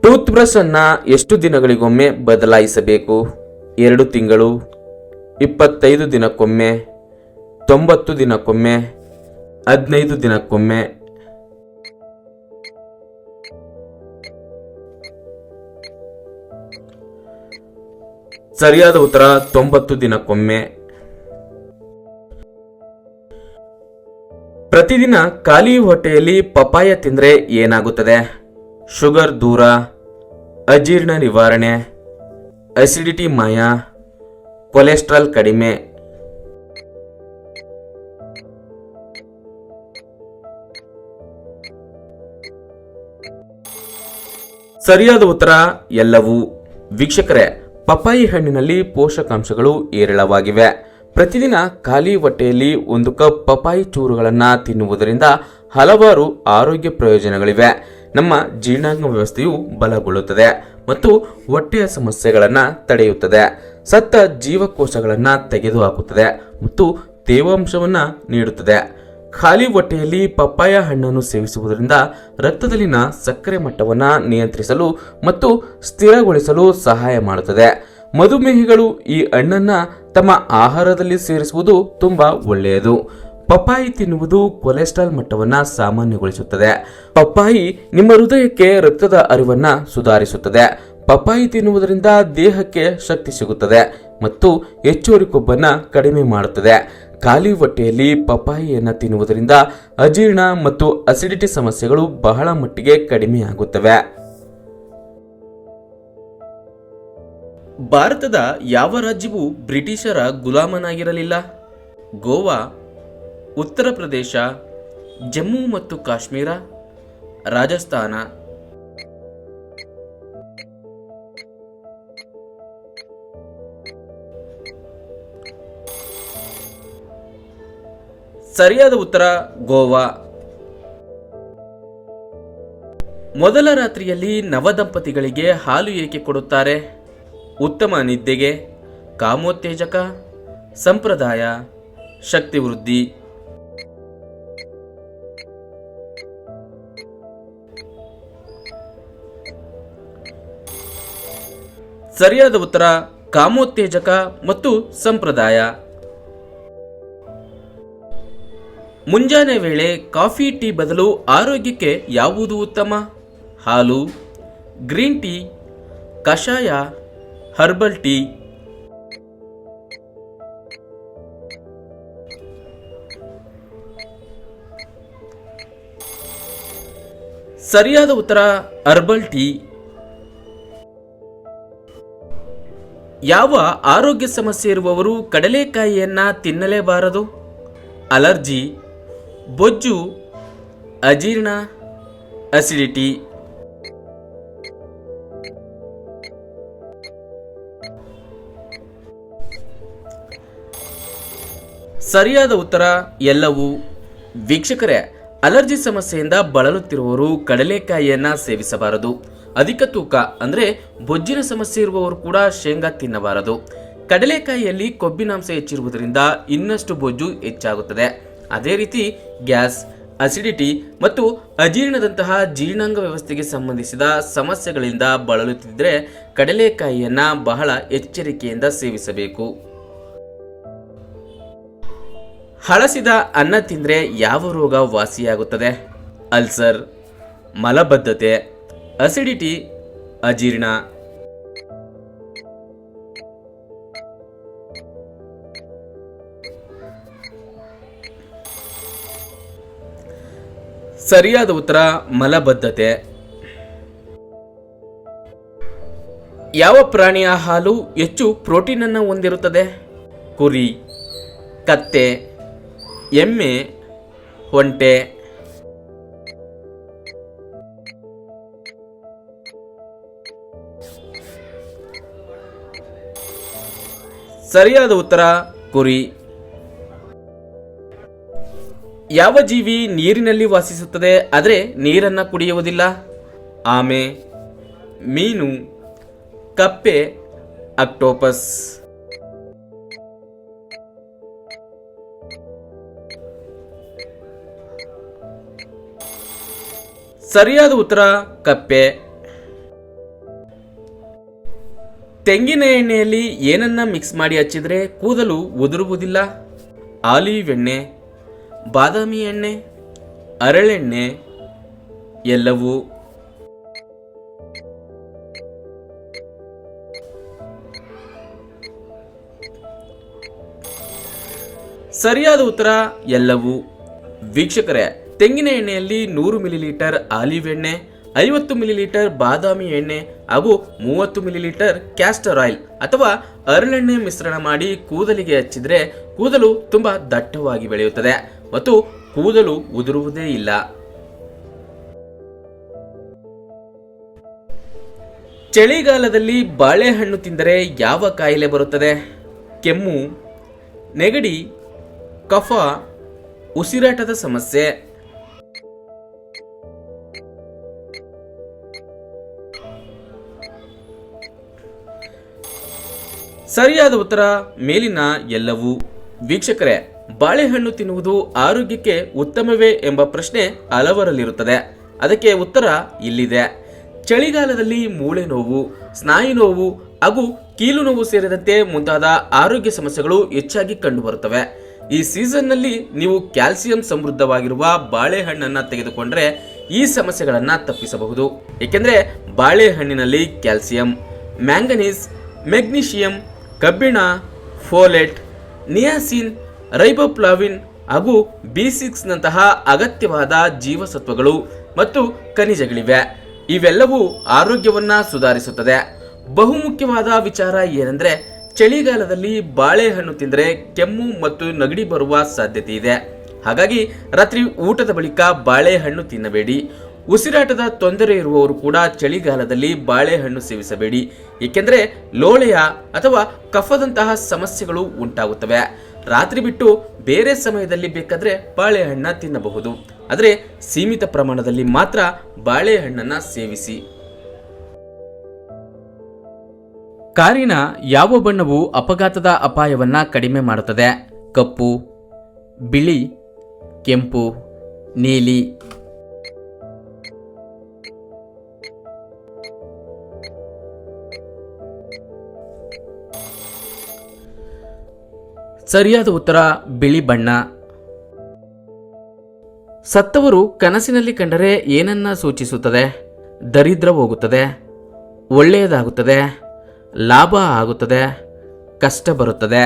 Tooth brush ಅನ್ನ ಎಷ್ಟು ದಿನಗಳಿಗೊಮ್ಮೆ ಬದಲಾಯಿಸಬೇಕು? 2 ತಿಂಗಳು, 25 ದಿನಕ್ಕೊಮ್ಮೆ, 90 ದಿನಕ್ಕೊಮ್ಮೆ, 15 ದಿನಕ್ಕೊಮ್ಮೆ? ಸರಿಯಾದ ಉತ್ತರ 90 ದಿನಕ್ಕೊಮ್ಮೆ. ಪ್ರತಿದಿನ ಖಾಲಿ ಹೊಟ್ಟೆಯಲ್ಲಿ ಪಪಾಯ ತಿಂದ್ರೆ ಏನಾಗುತ್ತದೆ? ಶುಗರ್ ದೂರ, ಅಜೀರ್ಣ ನಿವಾರಣೆ, ಅಸಿಡಿಟಿ ಮಾಯ, ಕೊಲೆಸ್ಟ್ರಾಲ್ ಕಡಿಮೆ? ಸರಿಯಾದ ಉತ್ತರ ಎಲ್ಲವೂ. ವೀಕ್ಷಕರೇ, ಪಪಾಯಿ ಹಣ್ಣಿನಲ್ಲಿ ಪೋಷಕಾಂಶಗಳು ಹೇರಳವಾಗಿವೆ. ಪ್ರತಿದಿನ ಖಾಲಿ ಹೊಟ್ಟೆಯಲ್ಲಿ 1 ಕಪ್ ಪಪಾಯಿ ಚೂರುಗಳನ್ನು ತಿನ್ನುವುದರಿಂದ ಹಲವಾರು ಆರೋಗ್ಯ ಪ್ರಯೋಜನಗಳಿವೆ. ನಮ್ಮ ಜೀರ್ಣಾಂಗ ವ್ಯವಸ್ಥೆಯು ಬಲಗೊಳ್ಳುತ್ತದೆ ಮತ್ತು ಹೊಟ್ಟೆಯ ಸಮಸ್ಯೆಗಳನ್ನು ತಡೆಯುತ್ತದೆ. ಸತ್ತ ಜೀವಕೋಶಗಳನ್ನು ತೆಗೆದುಹಾಕುತ್ತದೆ ಮತ್ತು ತೇವಾಂಶವನ್ನು ನೀಡುತ್ತದೆ. ಖಾಲಿ ಹೊಟ್ಟೆಯಲ್ಲಿ ಪಪ್ಪಾಯ ಹಣ್ಣನ್ನು ಸೇವಿಸುವುದರಿಂದ ರಕ್ತದಲ್ಲಿನ ಸಕ್ಕರೆ ಮಟ್ಟವನ್ನು ನಿಯಂತ್ರಿಸಲು ಮತ್ತು ಸ್ಥಿರಗೊಳಿಸಲು ಸಹಾಯ ಮಾಡುತ್ತದೆ. ಮಧುಮೇಹಿಗಳು ಈ ಹಣ್ಣನ್ನು ತಮ್ಮ ಆಹಾರದಲ್ಲಿ ಸೇರಿಸುವುದು ತುಂಬಾ ಒಳ್ಳೆಯದು. ಪಪ್ಪಾಯಿ ತಿನ್ನುವುದು ಕೊಲೆಸ್ಟ್ರಾಲ್ ಮಟ್ಟವನ್ನು ಸಾಮಾನ್ಯಗೊಳಿಸುತ್ತದೆ. ಪಪ್ಪಾಯಿ ನಿಮ್ಮ ಹೃದಯಕ್ಕೆ ರಕ್ತದ ಹರಿವನ್ನು ಸುಧಾರಿಸುತ್ತದೆ. ಪಪ್ಪಾಯಿ ತಿನ್ನುವುದರಿಂದ ದೇಹಕ್ಕೆ ಶಕ್ತಿ ಸಿಗುತ್ತದೆ ಮತ್ತು ಹೆಚ್ಚುವರಿ ಕೊಬ್ಬನ್ನು ಕಡಿಮೆ ಮಾಡುತ್ತದೆ. ಖಾಲಿ ಹೊಟ್ಟೆಯಲ್ಲಿ ಪಪ್ಪಾಯಿಯನ್ನು ತಿನ್ನುವುದರಿಂದ ಅಜೀರ್ಣ ಮತ್ತು ಅಸಿಡಿಟಿ ಸಮಸ್ಯೆಗಳು ಬಹಳ ಮಟ್ಟಿಗೆ ಕಡಿಮೆಯಾಗುತ್ತವೆ. ಭಾರತದ ಯಾವ ರಾಜ್ಯವು ಬ್ರಿಟಿಷರ ಗುಲಾಮನಾಗಿರಲಿಲ್ಲ? ಗೋವಾ, ಉತ್ತರ ಪ್ರದೇಶ, ಜಮ್ಮು ಮತ್ತು ಕಾಶ್ಮೀರ, ರಾಜಸ್ಥಾನ? ಸರಿಯಾದ ಉತ್ತರ ಗೋವಾ. ಮೊದಲ ರಾತ್ರಿಯಲ್ಲಿ ನವದಂಪತಿಗಳಿಗೆ ಹಾಲು ಏಕೆ ಕೊಡುತ್ತಾರೆ? ಉತ್ತಮ ನಿದ್ದೆಗೆ, ಕಾಮೋತ್ತೇಜಕ, ಸಂಪ್ರದಾಯ, ಶಕ್ತಿ ವೃದ್ಧಿ? ಸರಿಯಾದ ಉತ್ತರ ಕಾಮೋತ್ತೇಜಕ ಮತ್ತು ಸಂಪ್ರದಾಯ. ಮುಂಜಾನೆ ವೇಳೆ ಕಾಫಿ ಟೀ ಬದಲು ಆರೋಗ್ಯಕ್ಕೆ ಯಾವುದು ಉತ್ತಮ? ಹಾಲು, ಗ್ರೀನ್ ಟೀ, ಕಷಾಯ, ಹರ್ಬಲ್ ಟೀ? ಸರಿಯಾದ ಉತ್ತರ ಹರ್ಬಲ್ ಟೀ. ಯಾವ ಆರೋಗ್ಯ ಸಮಸ್ಯೆ ಇರುವವರು ಕಡಲೆಕಾಯಿಯನ್ನ ತಿನ್ನಲೇಬಾರದು? ಅಲರ್ಜಿ, ಬೊಜ್ಜು, ಅಜೀರ್ಣ, ಅಸಿಡಿಟಿ? ಸರಿಯಾದ ಉತ್ತರ ಎಲ್ಲವೂ. ವೀಕ್ಷಕರೇ, ಅಲರ್ಜಿ ಸಮಸ್ಯೆಯಿಂದ ಬಳಲುತ್ತಿರುವವರು ಕಡಲೆಕಾಯಿಯನ್ನ ಸೇವಿಸಬಾರದು. ಅಧಿಕ ತೂಕ ಅಂದರೆ ಬೊಜ್ಜಿನ ಸಮಸ್ಯೆ ಇರುವವರು ಕೂಡ ಶೇಂಗಾ ತಿನ್ನಬಾರದು. ಕಡಲೆಕಾಯಿಯಲ್ಲಿ ಕೊಬ್ಬಿನಾಂಶ ಹೆಚ್ಚಿರುವುದರಿಂದ ಇನ್ನಷ್ಟು ಬೊಜ್ಜು ಹೆಚ್ಚಾಗುತ್ತದೆ. ಅದೇ ರೀತಿ ಗ್ಯಾಸ್, ಅಸಿಡಿಟಿ ಮತ್ತು ಅಜೀರ್ಣದಂತಹ ಜೀರ್ಣಾಂಗ ವ್ಯವಸ್ಥೆಗೆ ಸಂಬಂಧಿಸಿದ ಸಮಸ್ಯೆಗಳಿಂದ ಬಳಲುತ್ತಿದ್ದರೆ ಕಡಲೆಕಾಯಿಯನ್ನ ಬಹಳ ಎಚ್ಚರಿಕೆಯಿಂದ ಸೇವಿಸಬೇಕು. ಹಳಸಿದ ಅನ್ನ ತಿಂದರೆ ಯಾವ ರೋಗ ವಾಸಿಯಾಗುತ್ತದೆ? ಅಲ್ಸರ್, ಮಲಬದ್ಧತೆ, ಅಸಿಡಿಟಿ, ಅಜೀರ್ಣ? ಸರಿಯಾದ ಉತ್ತರ ಮಲಬದ್ಧತೆ. ಯಾವ ಪ್ರಾಣಿಯ ಹಾಲು ಹೆಚ್ಚು ಪ್ರೋಟೀನ್ ಅನ್ನು ಹೊಂದಿರುತ್ತದೆ? ಕುರಿ, ಕತ್ತೆ, ಎಮ್ಮೆ, ಒಂಟೆ? ಸರಿಯಾದ ಉತ್ತರ ಕುರಿ. ಯಾವ ಜೀವಿ ನೀರಿನಲ್ಲಿ ವಾಸಿಸುತ್ತದೆ ಆದರೆ ನೀರನ್ನ ಕುಡಿಯುವುದಿಲ್ಲ? ಆಮೆ, ಮೀನು, ಕಪ್ಪೆ, ಆಕ್ಟೋಪಸ್? ಸರಿಯಾದ ಉತ್ತರ ಕಪ್ಪೆ. ತೆಂಗಿನ ಎಣ್ಣೆಯಲ್ಲಿ ಏನನ್ನ ಮಿಕ್ಸ್ ಮಾಡಿ ಹಚ್ಚಿದ್ರೆ ಕೂದಲು ಉದುರುವುದಿಲ್ಲ? ಆಲಿವ್ ಎಣ್ಣೆ, ಬಾದಾಮಿ ಎಣ್ಣೆ, ಹರಳೆಣ್ಣೆ, ಎಲ್ಲವೂ. ಸರಿಯಾದ ಉತ್ತರ ಎಲ್ಲವೂ. ವೀಕ್ಷಕರೇ, ತೆಂಗಿನ ಎಣ್ಣೆಯಲ್ಲಿ 100 ಮಿಲಿಲೀಟರ್ ಆಲಿವ್ ಎಣ್ಣೆ, 50 ಮಿಲಿಲೀಟರ್ ಬಾದಾಮಿ ಎಣ್ಣೆ ಹಾಗೂ 30 ಮಿಲಿಲೀಟರ್ ಕ್ಯಾಸ್ಟರ್ ಆಯಿಲ್ ಅಥವಾ ಹರಳೆಣ್ಣೆ ಮಿಶ್ರಣ ಮಾಡಿ ಕೂದಲಿಗೆ ಹಚ್ಚಿದ್ರೆ ಕೂದಲು ತುಂಬಾ ದಟ್ಟವಾಗಿ ಬೆಳೆಯುತ್ತದೆ ಮತ್ತು ಕೂದಲು ಉದುರುವುದೇ ಇಲ್ಲ. ಚಳಿಗಾಲದಲ್ಲಿ ಬಾಳೆಹಣ್ಣು ತಿಂದರೆ ಯಾವ ಕಾಯಿಲೆ ಬರುತ್ತದೆ? ಕೆಮ್ಮು, ನೆಗಡಿ, ಕಫ, ಉಸಿರಾಟದ ಸಮಸ್ಯೆ. ಸರಿಯಾದ ಉತ್ತರ ಮೇಲಿನ ಎಲ್ಲವೂ. ವೀಕ್ಷಕರೇ, ಬಾಳೆಹಣ್ಣು ತಿನ್ನುವುದು ಆರೋಗ್ಯಕ್ಕೆ ಉತ್ತಮವೇ ಎಂಬ ಪ್ರಶ್ನೆ ಹಲವರಲ್ಲಿರುತ್ತದೆ. ಅದಕ್ಕೆ ಉತ್ತರ ಇಲ್ಲಿದೆ. ಚಳಿಗಾಲದಲ್ಲಿ ಮೂಳೆ ನೋವು, ಸ್ನಾಯು ನೋವು ಹಾಗೂ ಕೀಲು ನೋವು ಸೇರಿದಂತೆ ಮುಂತಾದ ಆರೋಗ್ಯ ಸಮಸ್ಯೆಗಳು ಹೆಚ್ಚಾಗಿ ಕಂಡುಬರುತ್ತವೆ. ಈ ಸೀಸನ್ನಲ್ಲಿ ನೀವು ಕ್ಯಾಲ್ಸಿಯಂ ಸಮೃದ್ಧವಾಗಿರುವ ಬಾಳೆಹಣ್ಣನ್ನು ತೆಗೆದುಕೊಂಡ್ರೆ ಈ ಸಮಸ್ಯೆಗಳನ್ನು ತಪ್ಪಿಸಬಹುದು. ಏಕೆಂದರೆ ಬಾಳೆಹಣ್ಣಿನಲ್ಲಿ ಕ್ಯಾಲ್ಸಿಯಂ, ಮ್ಯಾಂಗನೀಸ್, ಮೆಗ್ನೀಷಿಯಂ, ಕಬ್ಬಿಣ, ಫೋಲೇಟ್, ನಿಯಾಸಿನ್, ರೈಬೋಫ್ಲಾವಿನ್ ಹಾಗೂ B6 ನಂತಹ ಅಗತ್ಯವಾದ ಜೀವಸತ್ವಗಳು ಮತ್ತು ಖನಿಜಗಳಿವೆ. ಇವೆಲ್ಲವೂ ಆರೋಗ್ಯವನ್ನ ಸುಧಾರಿಸುತ್ತದೆ. ಬಹುಮುಖ್ಯವಾದ ವಿಚಾರ ಏನೆಂದರೆ, ಚಳಿಗಾಲದಲ್ಲಿ ಬಾಳೆಹಣ್ಣು ತಿಂದರೆ ಕೆಮ್ಮು ಮತ್ತು ನೆಗಡಿ ಬರುವ ಸಾಧ್ಯತೆ ಇದೆ. ಹಾಗಾಗಿ ರಾತ್ರಿ ಊಟದ ಬಳಿಕ ಬಾಳೆಹಣ್ಣು ತಿನ್ನಬೇಡಿ. ಉಸಿರಾಟದ ತೊಂದರೆ ಇರುವವರು ಕೂಡ ಚಳಿಗಾಲದಲ್ಲಿ ಬಾಳೆಹಣ್ಣು ಸೇವಿಸಬೇಡಿ. ಏಕೆಂದರೆ ಲೋಳೆಯ ಅಥವಾ ಕಫದಂತಹ ಸಮಸ್ಯೆಗಳು ಉಂಟಾಗುತ್ತವೆ. ರಾತ್ರಿ ಬಿಟ್ಟು ಬೇರೆ ಸಮಯದಲ್ಲಿ ಬೇಕಾದರೆ ಬಾಳೆಹಣ್ಣ ತಿನ್ನಬಹುದು, ಆದರೆ ಸೀಮಿತ ಪ್ರಮಾಣದಲ್ಲಿ ಮಾತ್ರ ಬಾಳೆಹಣ್ಣನ್ನು ಸೇವಿಸಿ. ಕಾರಿನ ಯಾವ ಬಣ್ಣವು ಅಪಘಾತದ ಅಪಾಯವನ್ನ ಕಡಿಮೆ ಮಾಡುತ್ತದೆ? ಕಪ್ಪು, ಬಿಳಿ, ಕೆಂಪು, ನೀಲಿ. ಸರಿಯಾದ ಉತ್ತರ ಬಿಳಿ ಬಣ್ಣ. ಸತ್ತವರು ಕನಸಿನಲ್ಲಿ ಕಂಡರೆ ಏನನ್ನ ಸೂಚಿಸುತ್ತದೆ? ದರಿದ್ರ ಹೋಗುತ್ತದೆ, ಒಳ್ಳೆಯದಾಗುತ್ತದೆ, ಲಾಭ ಆಗುತ್ತದೆ, ಕಷ್ಟ ಬರುತ್ತದೆ.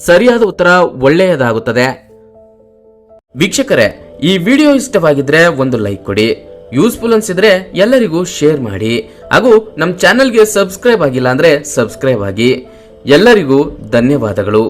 ಸರಿಯಾದ ಉತ್ತರ ಒಳ್ಳೆಯದಾಗುತ್ತದೆ. ವೀಕ್ಷಕರೇ, ಈ ವಿಡಿಯೋ ಇಷ್ಟವಾಗಿದ್ರೆ ಒಂದು ಲೈಕ್ ಕೊಡಿ. ಯೂಸ್ಫುಲ್ ಅನ್ಸಿದ್ರೆ ಎಲ್ಲರಿಗೂ ಶೇರ್ ಮಾಡಿ ಹಾಗೂ ನಮ್ಮ ಚಾನೆಲ್ಗೆ ಸಬ್ಸ್ಕ್ರೈಬ್ ಆಗಿಲ್ಲ ಅಂದ್ರೆ ಸಬ್ಸ್ಕ್ರೈಬ್ ಆಗಿ. ಎಲ್ಲರಿಗೂ ಧನ್ಯವಾದಗಳು.